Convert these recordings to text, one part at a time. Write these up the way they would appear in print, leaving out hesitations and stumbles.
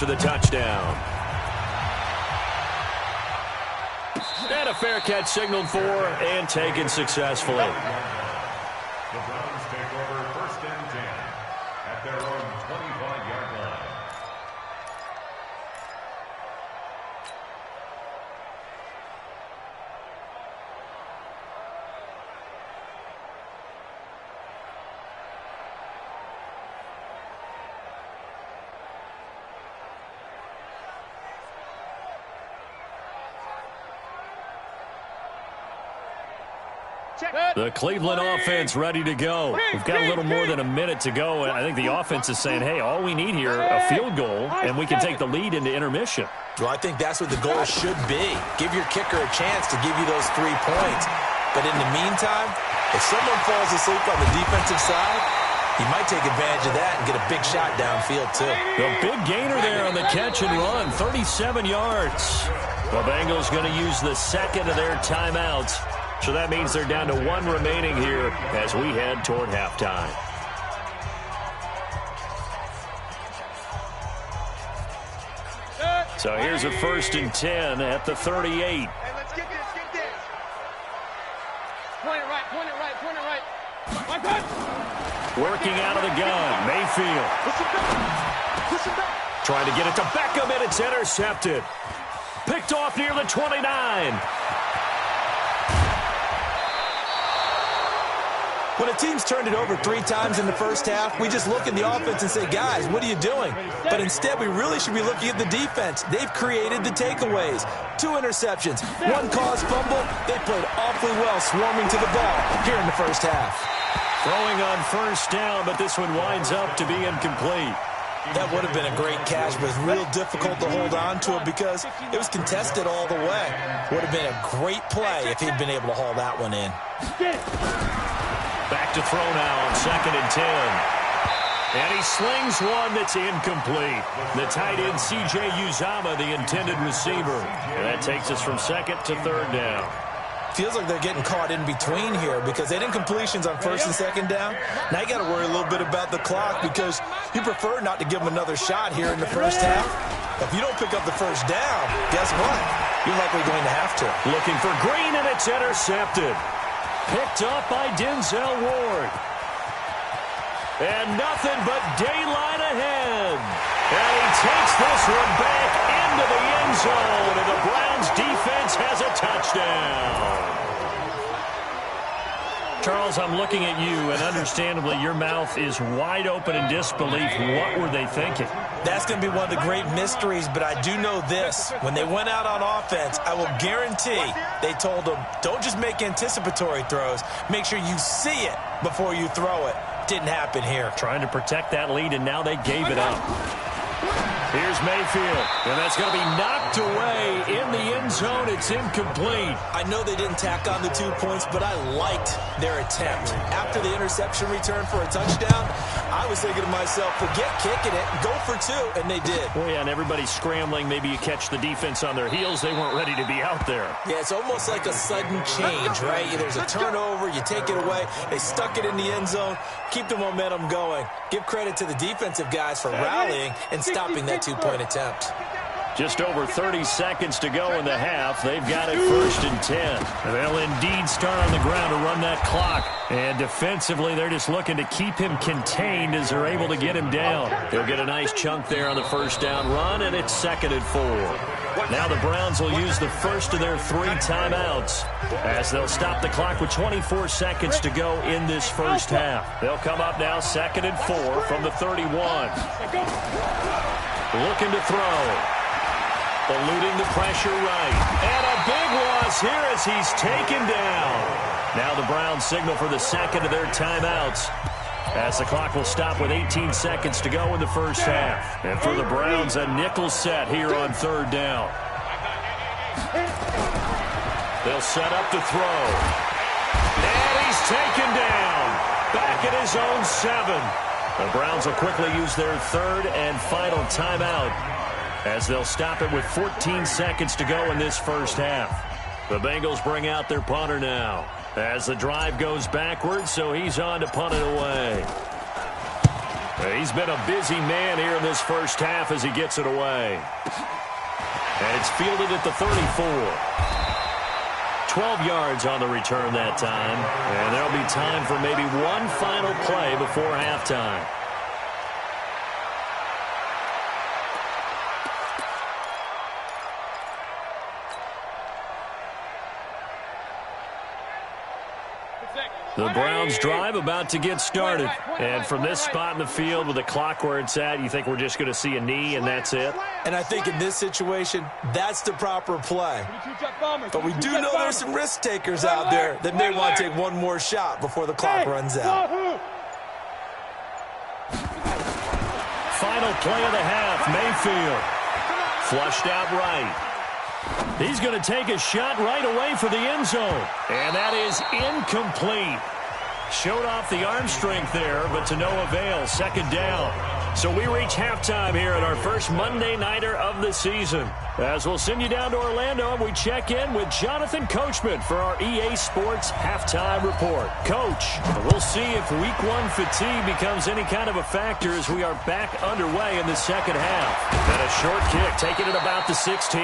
for the touchdown. And a fair catch signaled for and taken successfully. The Browns take over 1st and 10 at their own 25-yard line. The Cleveland offense ready to go. We've got a little more than a minute to go, and I think the offense is saying, hey, all we need here, a field goal, and we can take the lead into intermission. Well, I think that's what the goal should be. Give your kicker a chance to give you those 3 points. But in the meantime, if someone falls asleep on the defensive side, he might take advantage of that and get a big shot downfield, too. The big gainer there on the catch and run, 37 yards. The Bengals going to use the second of their timeouts. So that means they're down to 1 remaining here as we head toward halftime. So here's a 1st and 10 at the 38. Hey, let's get this, get this. Point it right, point it right, point it right. My God. Working out of the gun, Mayfield. Push it back. Push it back. Trying to get it to Beckham, and it's intercepted. Picked off near the 29. When a team's turned it over 3 times in the first half, we just look at the offense and say, guys, what are you doing? But instead, we really should be looking at the defense. They've created the takeaways. 2 interceptions, 1 caused fumble. They played awfully well swarming to the ball here in the first half. Throwing on 1st down, but this one winds up to be incomplete. That would have been a great catch, but it's real difficult to hold on to it because it was contested all the way. Would have been a great play if he'd been able to haul that one in. Back to throw now on 2nd and 10. And he slings one that's incomplete. The tight end, C.J. Uzomah, the intended receiver. And that takes us from 2nd to 3rd down. Feels like they're getting caught in between here because they did incompletions on 1st and 2nd down. Now you got to worry a little bit about the clock because you prefer not to give them another shot here in the first half. If you don't pick up the 1st down, guess what? You're likely going to have to. Looking for Green, and it's intercepted. Picked up by Denzel Ward. And nothing but daylight ahead. And he takes this one back into the end zone, and the Browns defense has a touchdown. Charles, I'm looking at you, and understandably your mouth is wide open in disbelief. What were they thinking? That's going to be one of the great mysteries, but I do know this. When they went out on offense, I will guarantee they told them, don't just make anticipatory throws. Make sure you see it before you throw it. Didn't happen here. Trying to protect that lead, and now they gave it up. Here's Mayfield, and that's going to be knocked away in the end zone. It's incomplete. I know they didn't tack on the 2 points, but I liked their attempt. After the interception return for a touchdown, I was thinking to myself, forget kicking it, go for 2, and they did. Well, yeah, and everybody's scrambling. Maybe you catch the defense on their heels. They weren't ready to be out there. Yeah, it's almost like a sudden change, right? There's a turnover, you take it away, they stuck it in the end zone, keep the momentum going. Give credit to the defensive guys for rallying and stopping that 2-point attempt. Just over 30 seconds to go in the half. They've got it 1st and 10. They'll indeed start on the ground to run that clock. And defensively, they're just looking to keep him contained as they're able to get him down. They'll get a nice chunk there on the 1st down run, and it's 2nd and 4. Now the Browns will use the first of their 3 timeouts as they'll stop the clock with 24 seconds to go in this first half. They'll come up now 2nd and 4 from the 31. Looking to throw. Eluding the pressure right. And a big loss here as he's taken down. Now the Browns signal for the 2nd of their timeouts as the clock will stop with 18 seconds to go in the first half. And for the Browns, a nickel set here on 3rd down. They'll set up to throw. And he's taken down. Back at his own 7. The Browns will quickly use their 3rd and final timeout as they'll stop it with 14 seconds to go in this first half. The Bengals bring out their punter now as the drive goes backwards, so he's on to punt it away. He's been a busy man here in this first half as he gets it away. And it's fielded at the 34. 12 yards on the return that time. And there'll be time for maybe one final play before halftime. The Browns drive about to get started. And from this spot in the field with the clock where it's at, you think we're just going to see a knee and that's it? And I think in this situation, that's the proper play. But we do know there's some risk takers out there that may want to take one more shot before the clock runs out. Final play of the half, Mayfield. Flushed out right. He's going to take a shot right away for the end zone. And that is incomplete. Showed off the arm strength there, but to no avail. Second down. So we reach halftime here at our first Monday Nighter of the season. As we'll send you down to Orlando, and we check in with Jonathan Coachman for our EA Sports Halftime Report. Coach, we'll see if Week 1 fatigue becomes any kind of a factor as we are back underway in the second half. And a short kick, taking it about the 16.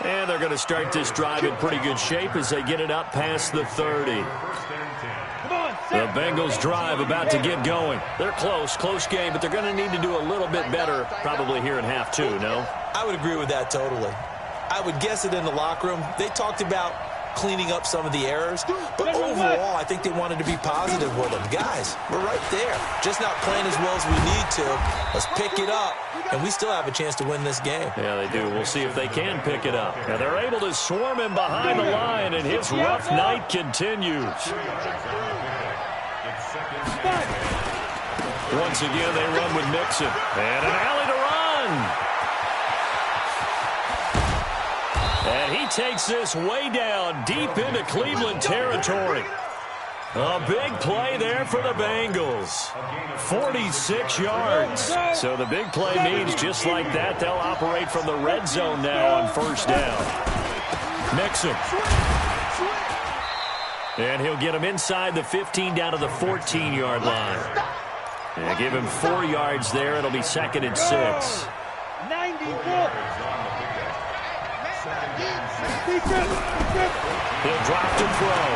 And they're going to start this drive in pretty good shape as they get it up past the 30. The Bengals drive about to get going. They're close game, but they're going to need to do a little bit better probably here in half two, no? I would agree with that totally. I would guess it in the locker room. They talked about cleaning up some of the errors, but overall, I think they wanted to be positive with them. Guys, we're right there. Just not playing as well as we need to. Let's pick it up, and we still have a chance to win this game. Yeah, they do. We'll see if they can pick it up. Now, they're able to swarm him behind the line, and his rough night continues. Once again, they run with Mixon. And an alley to run. And he takes this way down deep into Cleveland territory. A big play there for the Bengals. 46 yards. So the big play means just like that, they'll operate from the red zone now on first down. Mixon. And he'll get him inside the 15 down to the 14-yard line. And give him 4 yards there. It'll be 2nd and 6. 94. He'll drop to throw.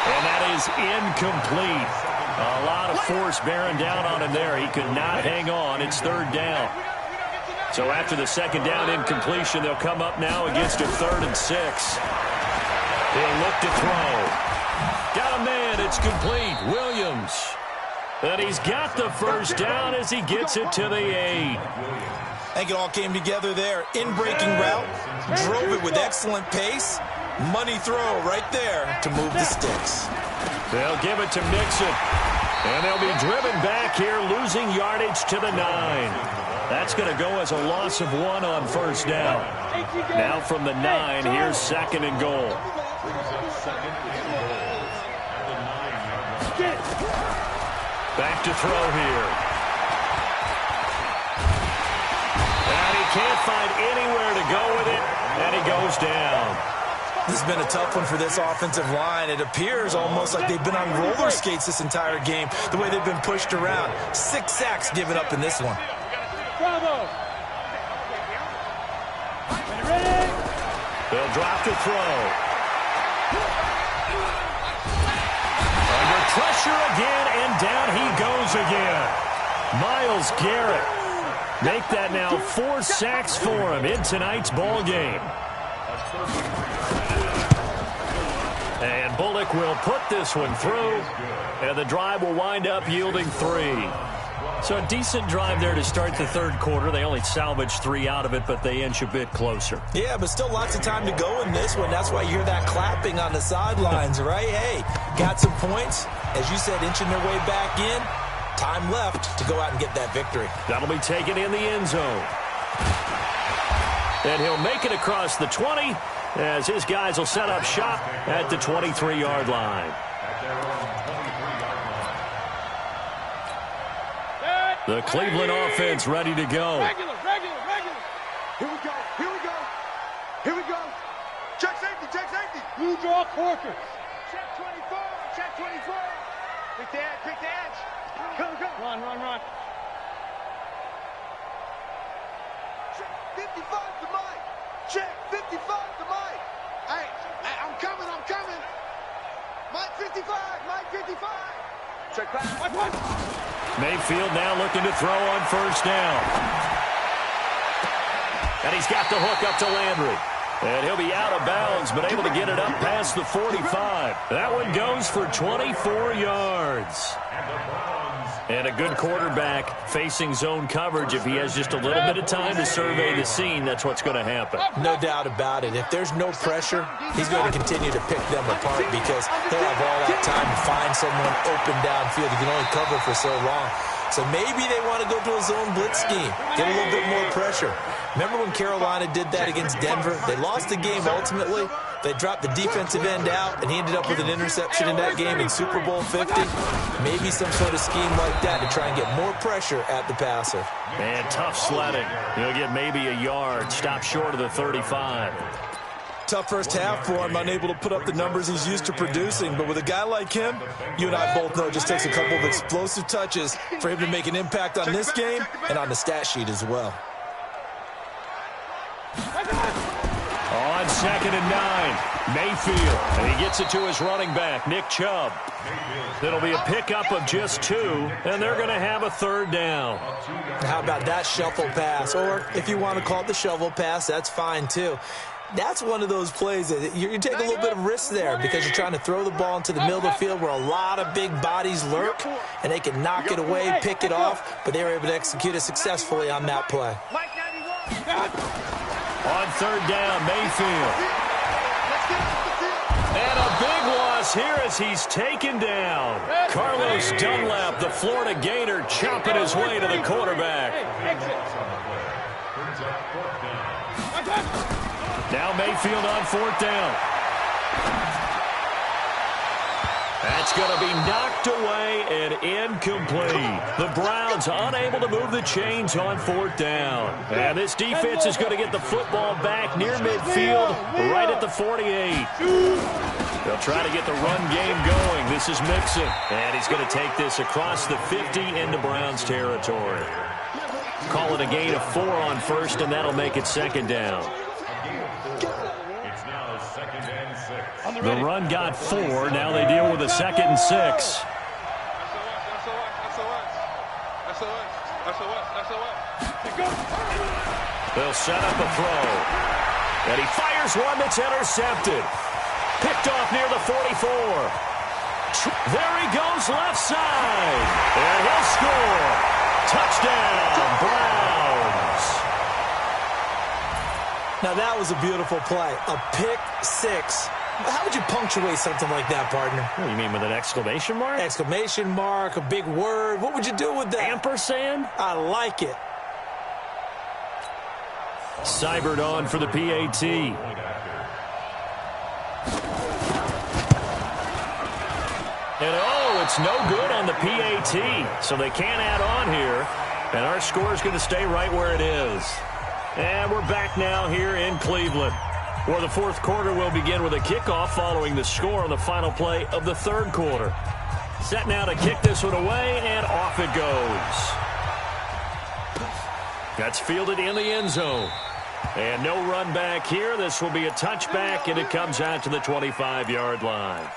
And that is incomplete. A lot of force bearing down on him there. He could not hang on. It's 3rd down. So after the 2nd down incompletion, they'll come up now against a 3rd and 6. He'll look to throw. Got a man. It's complete. Williams. And he's got the first down as he gets it to the 8. I think it all came together there. In-breaking route, drove it with excellent pace. Money throw right there to move the sticks. They'll give it to Mixon. And they'll be driven back here, losing yardage to the 9. That's going to go as a loss of 1 on first down. Now from the 9, here's 2nd and goal. Back to throw here. And he can't find anywhere to go with it, and he goes down. This has been a tough one for this offensive line. It appears almost like they've been on roller skates this entire game, the way they've been pushed around. 6 sacks given up in this one. Bravo. They'll drop to throw. Under pressure again, and down he goes again. Myles Garrett. Make that now 4 sacks for him in tonight's ball game. And Bullock will put this one through, and the drive will wind up yielding 3. So a decent drive there to start the 3rd quarter. They only salvaged 3 out of it, but they inch a bit closer. Yeah, but still lots of time to go in this one. That's why you hear that clapping on the sidelines, right? Hey, got some points. As you said, inching their way back in. Time left to go out and get that victory. That'll be taken in the end zone. And he'll make it across the 20 as his guys will set up shop at the 23-yard line. The Cleveland offense ready to go. Regular. Here we go. Check safety. Blue draw Corker. Check 24. Quick the edge. Come. Run. 55 to Mike. Check, 55 to Mike. Hey, I'm coming. Mike 55, Mike 55. Check back. Mayfield now looking to throw on first down. And he's got the hook up to Landry. And he'll be out of bounds, but able to get it up past the 45. That one goes for 24 yards. And a good quarterback facing zone coverage. If he has just a little bit of time to survey the scene, that's what's going to happen. No doubt about it. If there's no pressure, he's going to continue to pick them apart because he'll have all that time to find someone open downfield. He can only cover for so long. So maybe they want to go to a zone blitz scheme, get a little bit more pressure. Remember when Carolina did that against Denver? They lost the game ultimately. They dropped the defensive end out, and he ended up with an interception in that game in Super Bowl 50. Maybe some sort of scheme like that to try and get more pressure at the passer. Man, tough sledding. He'll get maybe a yard, stop short of the 35. Tough first half for him, unable to put up the numbers he's used to producing. But with a guy like him, you and I both know it just takes a couple of explosive touches for him to make an impact on this game and on the stat sheet as well. On 2nd and 9, Mayfield. And he gets it to his running back, Nick Chubb. It'll be a pickup of just 2, and they're going to have a 3rd down. How about that shuffle pass? Or if you want to call it the shovel pass, that's fine too. That's one of those plays that you take a little bit of risk there because you're trying to throw the ball into the middle of the field where a lot of big bodies lurk, and they can knock it away, pick it off, but they were able to execute it successfully on that play. On 3rd down, Mayfield. And a big loss here as he's taken down. Carlos Dunlap, the Florida Gator, chopping his way to the quarterback. Now Mayfield on 4th down. That's going to be knocked away and incomplete. The Browns unable to move the chains on 4th down. And this defense is going to get the football back near midfield, right at the 48. They'll try to get the run game going. This is Mixon. And he's going to take this across the 50 into Browns territory. Call it a gain of 4 on first, and that'll make it 2nd down. The run got 4. Now they deal with a 2nd and 6. They'll set up a throw. And he fires one that's intercepted. Picked off near the 44. There he goes left side. And he'll score. Touchdown, Browns. Now that was a beautiful play. A pick 6. How would you punctuate something like that, partner? What do you mean, with an exclamation mark? Exclamation mark, a big word. What would you do with that? Ampersand? I like it. Seibert on for the PAT. And it's no good on the PAT. So they can't add on here. And our score is going to stay right where it is. And we're back now here in Cleveland, where the 4th quarter will begin with a kickoff following the score on the final play of the 3rd quarter. Set now to kick this one away, and off it goes. That's fielded in the end zone. And no run back here. This will be a touchback, and it comes out to the 25-yard line.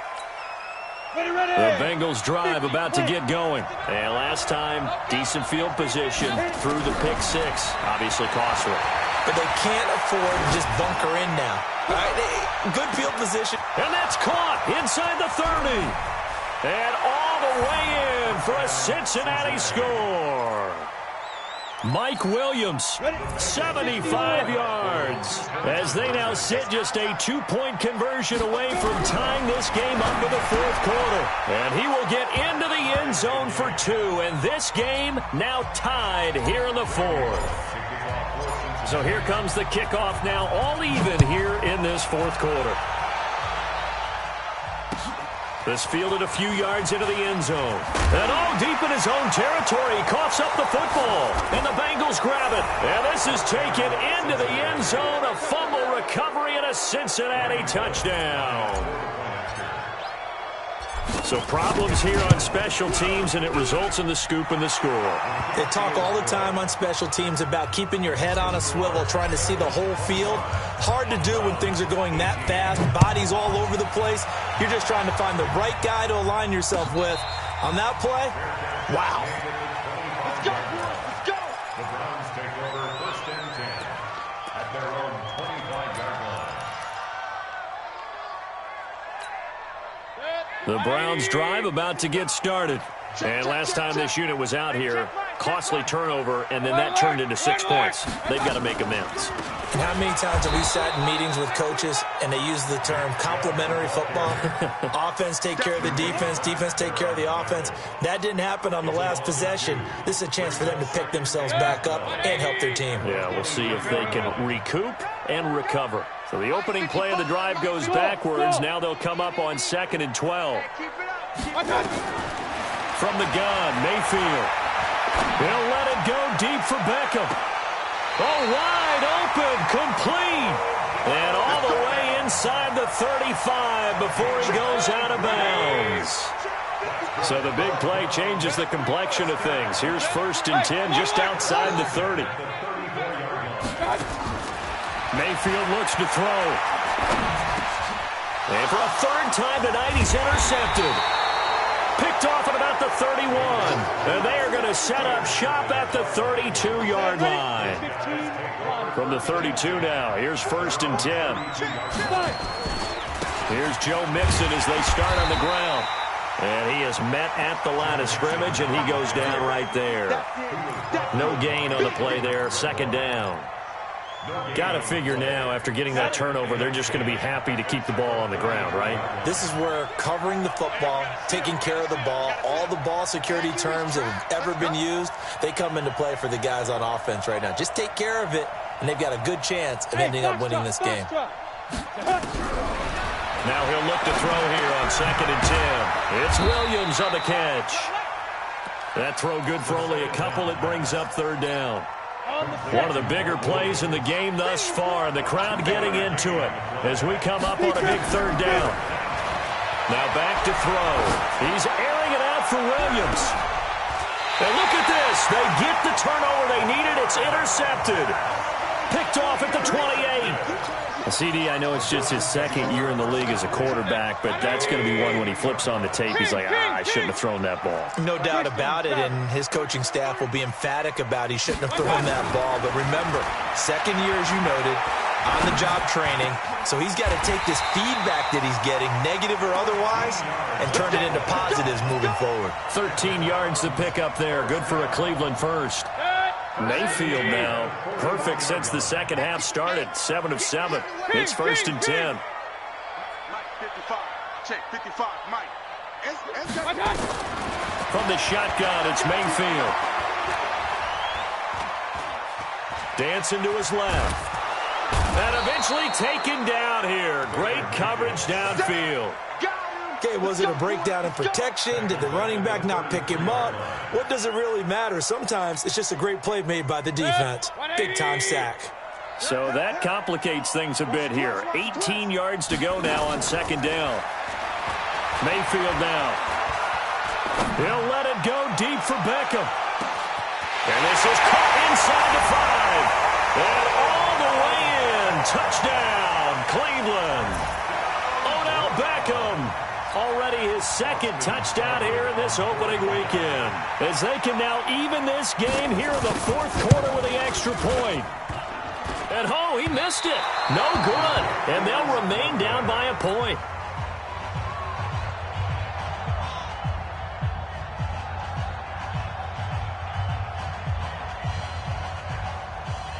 The Bengals drive about to get going. And last time, decent field position through the pick 6. Obviously costly. But they can't afford to just bunker in now. All right, good field position. And that's caught inside the 30. And all the way in for a Cincinnati score. Mike Williams, 75 yards, as they now sit just a 2-point conversion away from tying this game up in the 4th quarter. And he will get into the end zone for 2, and this game now tied here in the 4th. So here comes the kickoff now, all even here in this 4th quarter. This fielded a few yards into the end zone. And deep in his own territory, he coughs up the football. And the Bengals grab it. And this is taken into the end zone. A fumble recovery and a Cincinnati touchdown. So problems here on special teams, and it results in the scoop and the score. They talk all the time on special teams about keeping your head on a swivel, trying to see the whole field. Hard to do when things are going that fast, bodies all over the place. You're just trying to find the right guy to align yourself with. On that play, wow. Let's go, let's go. The Browns take over 1st and 10 at their own 25-yard line. The Browns drive about to get started. And last time this unit was out here, costly turnover, and then that turned into 6 points. They've got to make amends. And how many times have we sat in meetings with coaches and they use the term complementary football? Offense take care of the defense, defense take care of the offense. That didn't happen on the last possession. This is a chance for them to pick themselves back up and help their team. Yeah, we'll see if they can recoup and recover. So the opening play of the drive goes backwards. Now they'll come up on 2nd and 12. Keep it up. From the gun, Mayfield. He'll let it go deep for Beckham. Oh, wide open, complete. And all the way inside the 35 before he goes out of bounds. So the big play changes the complexion of things. Here's 1st and 10 just outside the 30. Mayfield looks to throw. And for a 3rd time tonight, he's intercepted. Picked off at about the 31. And they are going to set up shop at the 32-yard line. From the 32 now, here's 1st and 10. Here's Joe Mixon as they start on the ground. And he is met at the line of scrimmage, and he goes down right there. No gain on the play there, 2nd down. Got to figure now, after getting that turnover, they're just going to be happy to keep the ball on the ground, right? This is where covering the football, taking care of the ball, all the ball security terms that have ever been used, they come into play for the guys on offense right now. Just take care of it, and they've got a good chance of ending up winning this game. Now he'll look to throw here on 2nd and 10. It's Williams on the catch. That throw good for only a couple. It brings up 3rd down. One of the bigger plays in the game thus far. The crowd getting into it as we come up on a big 3rd down. Now back to throw. He's airing it out for Williams. And look at this. They get the turnover they needed. It's intercepted. Picked off at the 28. CD, I know it's just his 2nd year in the league as a quarterback, but that's going to be one when he flips on the tape. He's like, I shouldn't have thrown that ball. No doubt about it, and his coaching staff will be emphatic about he shouldn't have thrown that ball. But remember, 2nd year, as you noted, on-the-job training, so he's got to take this feedback that he's getting, negative or otherwise, and turn it into positives moving forward. 13 yards to pick up there. Good for a Cleveland first. Mayfield now, perfect since the 2nd half started, 7 of 7. It's 1st and 10. Mike 55, check 55, Mike. From the shotgun, it's Mayfield. Dancing to his left. And eventually taken down here. Great coverage downfield. Okay, was it a breakdown in protection? Did the running back not pick him up? What does it really matter? Sometimes it's just a great play made by the defense. Big-time sack. So that complicates things a bit here. 18 yards to go now on 2nd down. Mayfield now. He'll let it go deep for Beckham. And this is caught inside the 5. And all the way in. Touchdown, Cleveland. Odell Beckham. Already his 2nd touchdown here in this opening weekend. As they can now even this game here in the 4th quarter with the extra point. And oh, he missed it. No good. And they'll remain down by a point.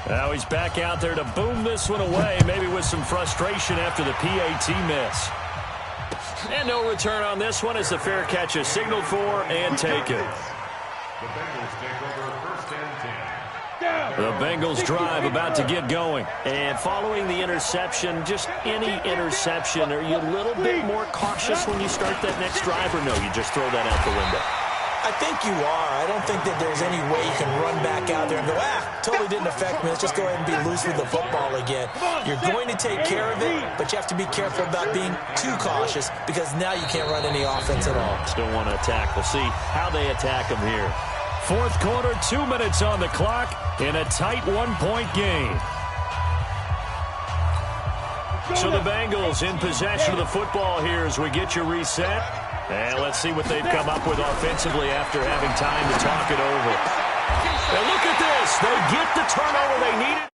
Now he's back out there to boom this one away, maybe with some frustration after the PAT miss. And no return on this one as the fair catch is signaled for and taken. The Bengals take over 1st and 10. The Bengals drive about to get going. And following the interception, just any interception, are you a little bit more cautious when you start that next drive, or no, you just throw that out the window? I think you are. I don't think that there's any way you can run back out there and go, totally didn't affect me. Let's just go ahead and be loose with the football again. You're going to take care of it, but you have to be careful about being too cautious because now you can't run any offense at all. Still want to attack. We'll see how they attack him here. Fourth quarter, 2 minutes on the clock in a tight 1-point game. So the Bengals in possession of the football here as we get you reset. And let's see what they've come up with offensively after having time to talk it over. And look at this. They get the turnover they needed.